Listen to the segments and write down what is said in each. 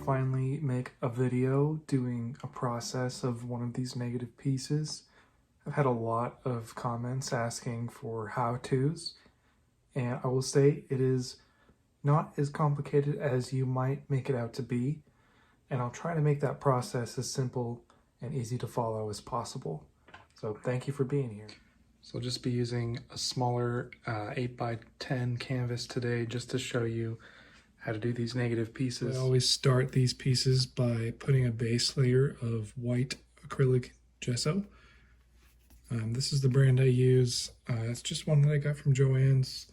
finally make a video doing a process of one of these negative pieces. I've had a lot of comments asking for how-tos, and I will say it is not as complicated as you might make it out to be, and I'll try to make that process as simple and easy to follow as possible. So thank you for being here. So I'll just be using a smaller 8x10 canvas today just to show you how to do these negative pieces. I always start these pieces by putting a base layer of white acrylic gesso. This is the brand I use. It's just one that I got from Joann's.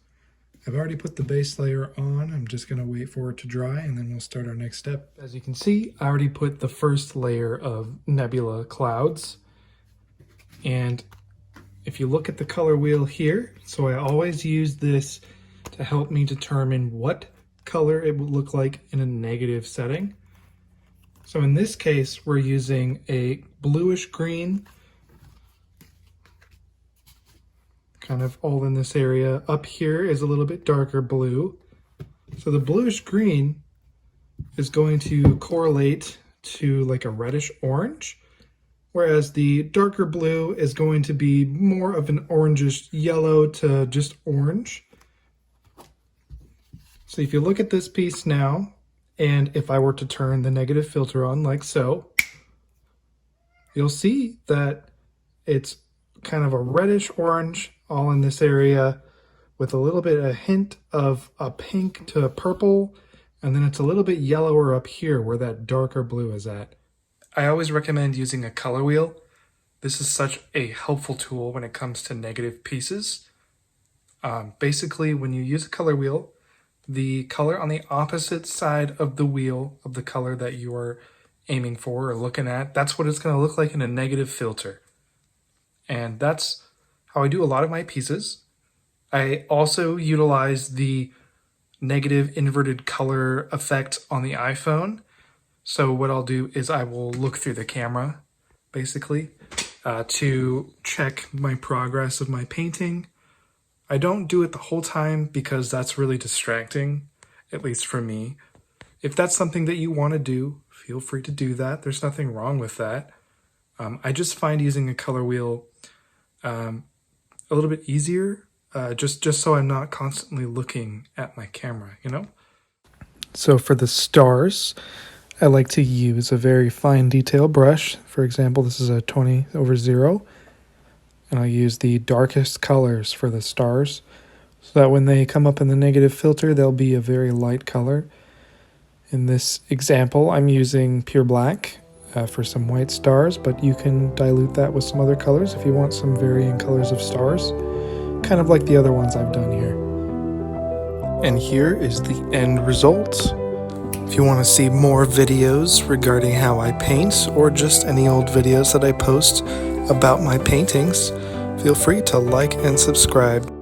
I've already put the base layer on. I'm just going to wait for it to dry and then we'll start our next step. As you can see, I already put the first layer of nebula clouds. And if you look at the color wheel here, so I always use this to help me determine what color it would look like in a negative setting. So in this case, we're using a bluish green, kind of all in this area. Up here is a little bit darker blue. So the bluish green is going to correlate to like a reddish orange, whereas the darker blue is going to be more of an orangish yellow to just orange. So if you look at this piece now, and if I were to turn the negative filter on like so, you'll see that it's kind of a reddish orange all in this area with a little bit, a hint of a pink to a purple, and then it's a little bit yellower up here where that darker blue is at. I always recommend using a color wheel. This is such a helpful tool when it comes to negative pieces. Basically, when you use a color wheel, the color on the opposite side of the wheel of the color that you are aiming for or looking at, that's what it's going to look like in a negative filter. And that's how I do a lot of my pieces. I also utilize the negative inverted color effect on the iPhone. So what I'll do is I will look through the camera, basically, to check my progress of my painting. I don't do it the whole time because that's really distracting, at least for me. If that's something that you want to do, feel free to do that. There's nothing wrong with that. I just find using a color wheel a little bit easier, just so I'm not constantly looking at my camera, you know? So for the stars, I like to use a very fine detail brush. For example, this is a 20/0. And I'll use the darkest colors for the stars so that when they come up in the negative filter, they'll be a very light color. In this example, I'm using pure black for some white stars, but you can dilute that with some other colors if you want some varying colors of stars, kind of like the other ones I've done here. And here is the end result. If you want to see more videos regarding how I paint or just any old videos that I post about my paintings, feel free to like and subscribe.